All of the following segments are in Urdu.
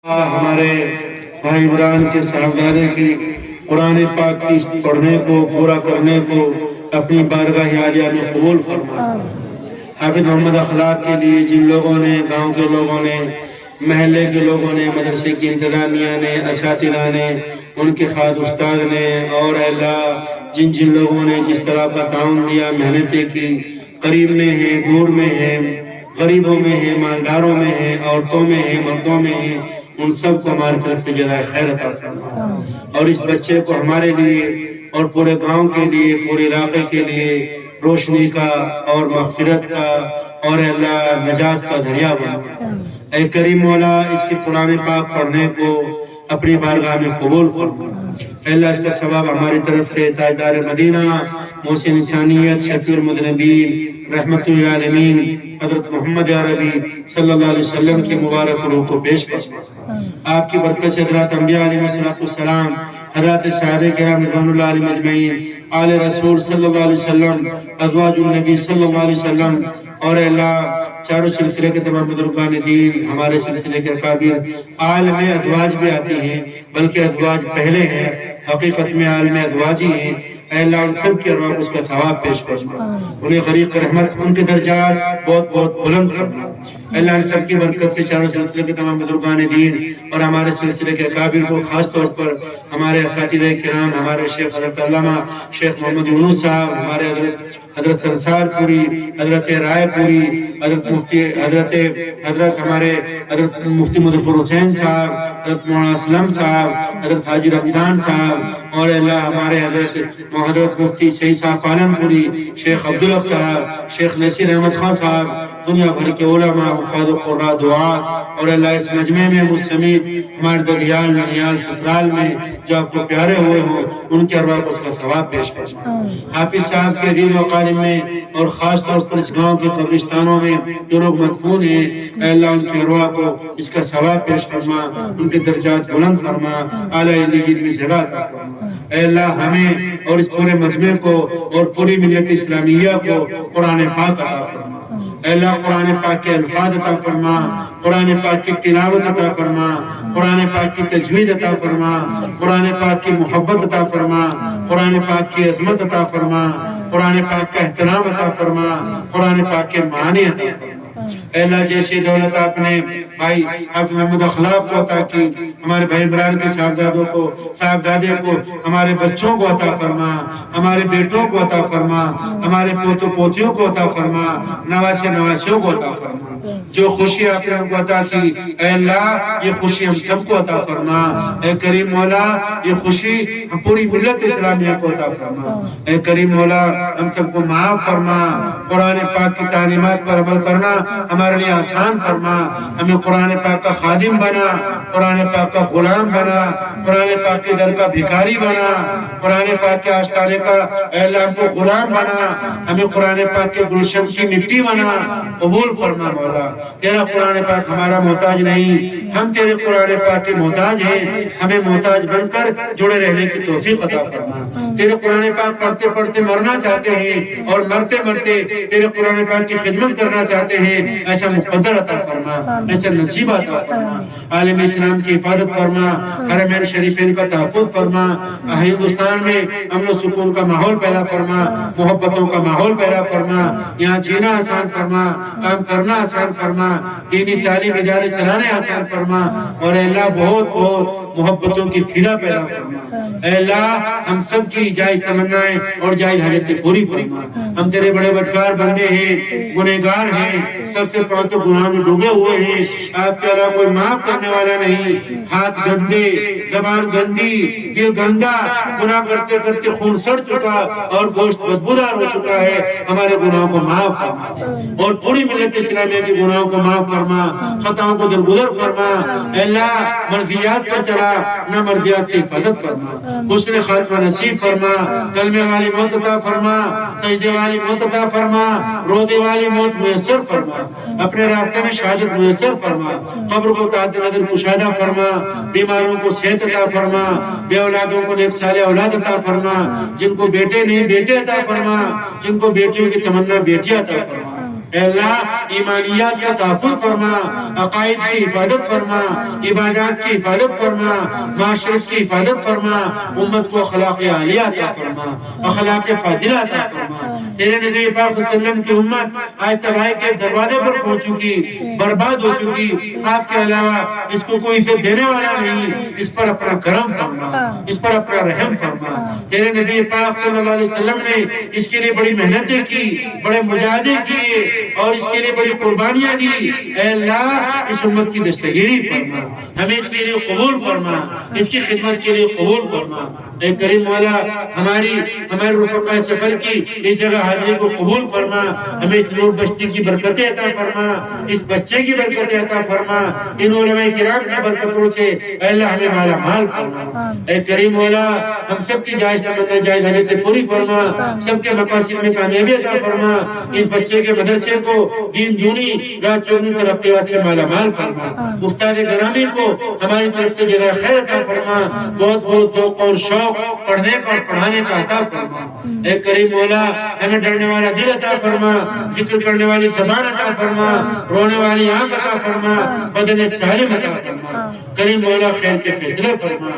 ہمارے بھائی عمران کے صاحبزادے کی قرآن پاک کی پڑھنے کو پورا کرنے کو اپنی بارگاہ عالیہ میں قبول فرما۔ حافظ محمد اخلاق کے لیے جن لوگوں نے، گاؤں کے لوگوں نے، محلے کے لوگوں نے، مدرسے کی انتظامیہ نے، اساتذہ نے، ان کے خاص استاد نے، اور اللہ جن جن لوگوں نے جس طرح کا تعاون دیا، محنتیں کی، قریب میں ہیں، دور میں ہیں، غریبوں میں ہیں، مالداروں میں ہیں، عورتوں میں ہیں، مردوں میں ہیں، ان سب کو ہماری طرف سے جزائے خیر عطا فرما۔ اور اس بچے کو ہمارے لیے اور پورے گاؤں کے لیے، پورے علاقے کے لیے روشنی کا اور مغفرت کا اور اللہ نجات کا ذریعہ بنا۔ اے کریم مولا، اس کی قرآن پاک پڑھنے کو اپنی بارگاہ میں قبول فرما۔ اے اللہ، اس کا ثواب ہماری طرف سے تاجدار مدینہ، محسن انسانیت، شفیع المذنبین، رحمت للعالمین حضرت محمد عربی صلی اللہ علیہ وسلم کی مبارک روح کو پیش فرما۔ آپ کی برکت سے حضرات انبیاء علیہ السلام، حضرات صحابہ کرام رضوان اللہ علیہم اجمعین، آل رسول صلی اللہ علیہ وسلم، ازواج النبی صلی اللہ علیہ وسلم، اور اللہ چاروں سلسلے کے تمام بزرگان دین، ہمارے سلسلے کے اکابر، عالم ازواج بھی آتی ہیں بلکہ ازواج پہلے ہیں، حقیقت میں عالم ازواج ہی ہیں۔ اے اللہ، ان سب کی ارواح کو اس کا ثواب پیش فرما، انہیں غریق رحمت، ان کے درجات بہت بہت بلند فرما۔ اے اللہ، ان سب کی برکت سے چاروں سلسلے کے تمام بزرگان دین اور ہمارے سلسلے کے اکابر کو، خاص طور پر ہمارے اساتذہ کرام، ہمارے شیخ حضرت علامہ شیخ محمد یونس صاحب، ہمارے حضرت سنسار پوری، حضرت رائے پوری، حضرت مفتی حضرت مفتی مظفر حسین صاحب، حضرت مولانا اسلم صاحب، حضرت حاجی رمضان صاحب، اور اللہ ہمارے حضرت مفتی شہید صاحب پالن پوری، شیخ عبدالحق صاحب، شیخ نصیر احمد خان صاحب، دنیا بھر کے علماء، حفاظ و قراء، دعات، اور اللہ اس مجمع میں مجھ سمیت ہمارے ددیال، ننیال، سسرال میں جو آپ کو پیارے ہوئے ہوں، ان کے ارواح کو اس کا ثواب پیش فرما۔ حافظ صاحب کے عزیز و قارب میں اور خاص طور پر اس گاؤں کے قبرستانوں میں جو لوگ مدفون ہیں، اے اللہ ان کے ارواح کو اس کا ثواب پیش فرما، ان کے درجات بلند فرما، اعلیٰ علیین میں جگہ عطا فرما۔ اے اللہ ہمیں اور اس پورے مجمع کو اور پوری ملت اسلامیہ کو قرآن پاک عطا فرما۔ اے اللہ قرآن پاک کے الفاظ عطا فرما، قرآن پاک کی تلاوت عطا فرما، قرآن پاک کی تجوید عطا فرما، قرآن پاک کی محبت عطا فرما، قرآن پاک کی عظمت عطا فرما، قرآن پاک کا احترام عطا فرما، قرآن پاک کے معنی عطا فرما۔ اے اللہ جیسی دولت آپ نے بھائی حافظ محمد اخلاق کو عطا کی، ہمارے بھائی عمران کے صاحبزادے کو، ہمارے بچوں کو عطا فرما، ہمارے بیٹوں کو عطا فرما، ہمارے پوتوں پوتیوں کو عطا فرما، نواسے نواسیوں کو عطا فرما۔ جو خوشی آپ نے ہم کو عطا کی، اے اللہ یہ خوشی ہم سب کو عطا فرما۔ اے کریم مولا یہ خوشی ہم پوری ملت اسلامیہ کو عطا فرما۔ اے کریم مولا ہم سب کو معاف فرما، قرآن پاک کی تعلیمات پر عمل کرنا ہمارے لیے آسان فرما، ہمیں قرآن پاک کا خادم بنا، قرآن پاک کا غلام بنا، قرآن پاک کے در کا بھکاری بنا، قرآن پاک کے آستانے کا اے اللہ ہم کو غلام بنا، ہمیں قرآن پاک کے گلشن کی مٹی بنا، قبول فرما مولا۔ تیرا قرآن پاک ہمارا محتاج نہیں، ہم تیرے قرآن پاک کے محتاج ہیں، ہمیں محتاج بن کر جڑے رہنے کی توفیق عطا فرما۔ تیرے قرآن پاک پڑھتے پڑھتے مرنا چاہتے ہیں اور مرتے مرتے تیرے قرآن پاک کی خدمت کرنا چاہتے ہیں، ایسا مقدر عطا فرما، ایسا نصیب عطا فرما۔ عالم اسلام کی حفاظت فرما، حرمین شریفین کا تحفظ فرما، ہندوستان میں امن و سکون کا ماحول پیدا فرما، محبتوں کا ماحول پیدا فرما، یہاں جینا آسان فرما، کام کرنا آسان فرما، دینی تعلیم ادارے چلانے آسان فرما، اور اے اللہ بہت بہت محبتوں کی فضا پیدا فرما۔ اے اللہ ہم سب کی جائز تمنائیں اور جائز حاجتیں پوری فرما۔ ہم تیرے بڑے بدکار بندے ہیں، گنہگار ہیں، سب سے پہلے تو گناہ میں ڈوبے ہوئے ہیں، آپ کے علاوہ کوئی معاف کرنے والا نہیں۔ ہاتھ گندے، زبان گندی، دل گندا، گناہ کرتے کرتے خون سڑ چکا اور گوشت بدبودار ہو چکا ہے، ہمارے گناہوں کو معاف فرما اور پوری ملت اسلامیہ کے گناہوں کو معاف فرما، خطاؤں کو درگزر فرما۔ اے اللہ مرضیات پر چلا، نہ مرضیات سے حفاظت فرما، حسن خاتمہ نصیب فرما، کلمے والی موت عطا فرما، سجدے والی موت عطا فرما، روزے والی موت میسر فرما، اپنے راستے میں شہادت میسر فرما، قبر کو تعدد نظر کشادہ فرما، بیماروں کو صحت عطا فرما، بے اولادوں کو نیک صالح اولاد عطا فرما، جن کو بیٹے نہیں بیٹے عطا فرما، جن کو بیٹیوں کی تمنا بیٹی عطا فرما۔ اے اللہ ایمانیات کا تحفظ فرما، عقائد کی حفاظت فرما، عبادات کی حفاظت فرما، معاشرت کی حفاظت فرما، امت کو اخلاق عالیہ عطا فرما، اخلاق فاضلہ عطا فرما۔ تیرے نبی پاک صلی اللہ علیہ وسلم کی امت آج تباہی کے دروازے پر پہنچ چکی، برباد ہو چکی، آپ کے علاوہ اس کو کوئی سے دینے والا نہیں، اس پر اپنا کرم فرما، اس پر اپنا رحم فرما۔ تیرے نبی پاک صلی اللہ علیہ وسلم نے اس کے لیے بڑی محنتیں کی، بڑے مجاہدے کیے اور اس کے لیے بڑی قربانیاں دی۔ اے اللہ اس امت کی دستگیری فرما، ہمیں اس کے لیے قبول فرما، اس کی خدمت کے لیے قبول فرما۔ اے کریم مولا ہمارے رفقاء سفر کی اس جگہ حاضری کو قبول فرما، ہمیں اس نور بستی کی برکتیں عطا فرما، اس بچے کی برکتیں عطا فرما، ان علماء کرام کی برکتوں سے اے اللہ ہمیں مالا مال فرما۔ اے کریم مولا ہم سب کی جائز تمنا جائز حاجتیں پوری فرما، سب کے مقاصد میں کامیابی عطا فرما، اس بچے کے مدرسے کو دین دونی رات چوگنی ترقیات سے مالا مال فرما، استاد گرامی کو ہماری طرف سے جزائے خیر عطا فرما، بہت بہت ذوق اور شوق پڑھنے کا اور پڑھانے کا عطا فرما۔ اے کریم مولا ہمیں ڈرنے والا دل عطا فرما، ذکر کرنے والی زبان عطا فرما، رونے والی آنکھ عطا فرما، بدن سالم عطا فرما۔ کریم مولا خیر کے فیصلے فرما،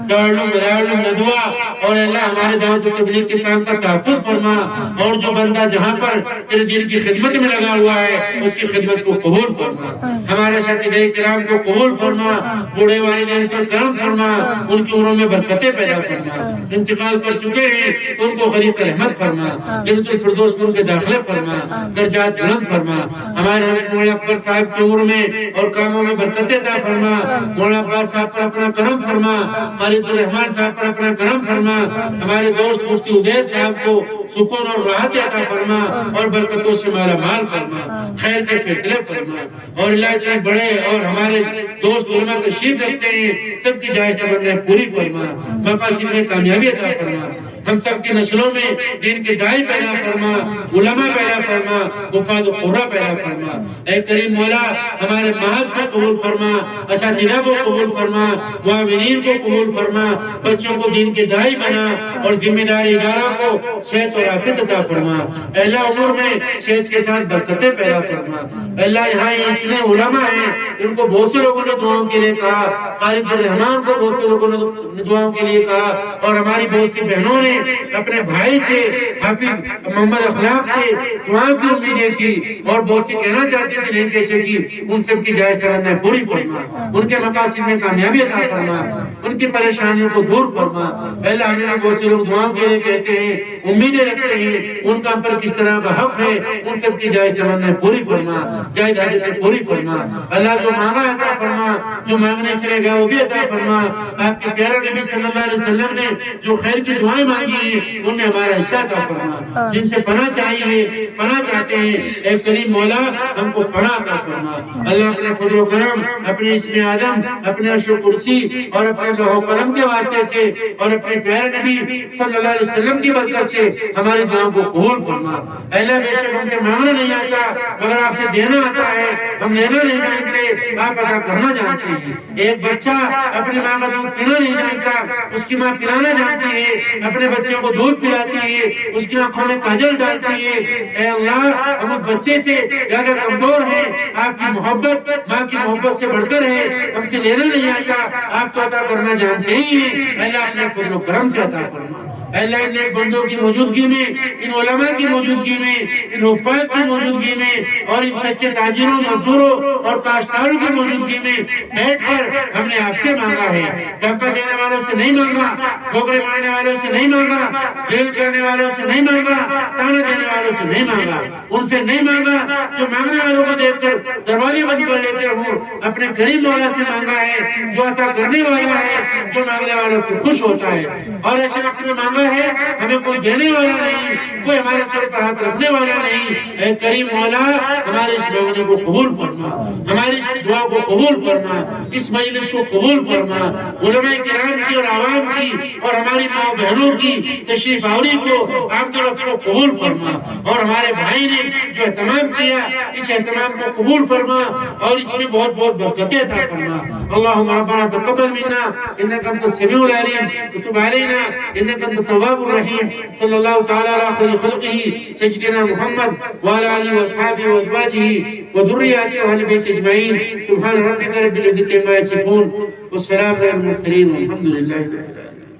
دارالعلوم مدارالعلوم ندوہ اور اللہ ہمارے دعوت و تبلیغ کے کام کا تحفظ فرما، اور جو بندہ جہاں پر تیرے دین کی خدمت میں لگا ہوا ہے اس کی خدمت کو قبول فرما، ہمارے اساتذہ کرام کو قبول فرما، بوڑھے والدین پر کرم فرما، ان کی عمروں میں برکتیں پیدا فرما، انتقال کر چکے ہیں ان کو غریق رحمت فرما، جنت الفردوس میں ان کے داخلے فرما، درجات بلند فرما، ہمارے حضرت مولانا اکبر صاحب کی عمر میں اور کاموں میں برکتیں عطا فرما، مولانا عباس صاحب پر اپنا کرم فرما، خالد الرحمان صاحب پر اپنا کرم فرما، ہمارے دوست مفتی عزیر صاحب کو سکون اور راحت عطا فرما اور برکتوں سے مالا مال فرما، خیر کے فیصلے فرما، اور اللہ اتنے بڑے اور ہمارے دوست علماء تشریف رکھتے ہیں سب کی جائز تمنا پوری فرما، مقاصد میں کامیابی عطا فرما، ہم سب کی نسلوں میں دین کے دائی پیدا فرما، علماء پیدا فرما، وفاد و قرہ پیدا فرما۔ اے کریم مولا ہمارے معہد کو قبول فرما، اساتذہ کو قبول فرما، معاونین کو قبول فرما، بچوں کو دین کے دائی بنا اور ذمہ داری ادارہ کو صحت اور عافیت عطا فرما۔ اے اللہ عمر میں صحت کے ساتھ برکتیں پیدا فرما۔ اے اللہ یہاں اتنے علماء ہیں ان کو بہت سے لوگوں نے دعاؤں کے لیے کہا، خالد الرحمان کو بہت سے لوگوں نے دعاؤں کے لیے کہا، اور ہماری بہت سی بہنوں نے اپنے بھائی سے حافظ محمد اخلاق سے دعاؤں کی امیدیں کی اور بہت سی کہنا چاہتے تھے نہیں کہہ سکی، ان سب کی جائز تمنا پوری فرما، ان کے مقاصد میں کامیابی عطا فرما، ان کی پریشانیوں کو دور فرما۔ اے اللہ ہمیں بہت سے لوگ دعاؤں کے لیے کہتے ہیں، امیدیں رکھتے ہیں، ان کا پر کس طرح کا حق ہے ان سب کی جائز تمنا پوری فرما، جائز حاجتیں پوری فرما۔ اللہ جو مانگا عطا فرما، جو مانگنے سے رہ گیا وہ بھی عطا فرما۔ آپ کے پیارے نبی صلی اللہ علیہ وسلم نے جو خیر کی دعائیں مانگی ہیں ان میں ہمارا حصہ عطا فرما، جن سے پناہ چاہیے پناہ چاہتے ہیں اے کریم مولا ہم کو پناہ عطا فرما۔ اللہ اپنے فضل و کرم، اپنے اسم اعظم، اپنے عرش و کرسی اور اپنے لوح و قلم کے واسطے سے اور اپنے پیارے نبی صلی اللہ علیہ وسلم کی برکت سے ہماری دعاؤں کو قبول فرما۔ اے اللہ بے شک ہم سے مانگنا نہیں آتا مگر آپ سے دینا آتا ہے، ہم لینا نہیں جانتے آپ عطا کرنا جانتے ہیں۔ ایک بچہ اپنی ماں کا دودھ پینا نہیں جانتا، اس کی ماں پلانا جانتی ہے، اپنے بچوں کو دودھ پلاتی ہے، اس کی آنکھوں میں کاجل ڈالتی ہے۔ اے اللہ ہم اس بچے سے زیادہ کمزور ہیں، آپ کی محبت ماں کی محبت سے بڑھ کر ہے، ہم سے لینا نہیں آتا آپ تو عطا کرنا جانتے ہی ہیں۔ اے اللہ اپنے فضل و کرم سے عطا فرما۔ اے اللہ ان نیک بندوں کی موجودگی میں، ان علماء کی موجودگی میں، ان حفاظ کی موجودگی میں اور ان سچے تاجروں مزدوروں اور کاشتکاروں کی موجودگی میں بیٹھ کر ہم نے آپ سے مانگا ہے، دھکا دینے والوں سے نہیں مانگا، ٹھوکریں مارنے والوں سے نہیں مانگا، ذلیل کرنے والوں سے نہیں مانگا، تانا دینے والوں سے نہیں مانگا، ان سے نہیں مانگا جو مانگنے والوں کو دیکھ کر دروازے بند کر لیتے ہوں، اپنے کریم مولا سے مانگا ہے جو عطا کرنے والا ہے، جو مانگنے والوں سے خوش ہوتا ہے۔ اور ایسے وقت میں مانگا ہے ہمیں کوئی دینے والا نہیں، کوئی ہمارے سر پر ہاتھ رکھنے والا نہیں۔ اے کریم مولا ہمارے اس مانگنے کو قبول فرما، ہماری اس دعا کو قبول فرما، اس مجلس کو قبول فرما، علماء کرام کی اور عوام کی اور ہماری ماں بہنوں کی تشریف آوری کو آپ کے وقت کو قبول فرما، اور ہمارے بھائی نے جو اہتمام کیا اس اہتمام کو قبول فرما اور اس میں بہت بہت برکتیں عطا فرما۔ اللہم ربنا تقبل منا انک انت السمیع العلیم وتب علینا انک انت التواب الرحيم. صلى الله تعالى على خير خلقه سيدنا محمد وعلى آله وأصحابه وأزواجه وذرياته وأهل بيت أجمعين. سبحان ربك رب العزة عما يصفون والسلام على المرسلين والحمد لله رب العالمين.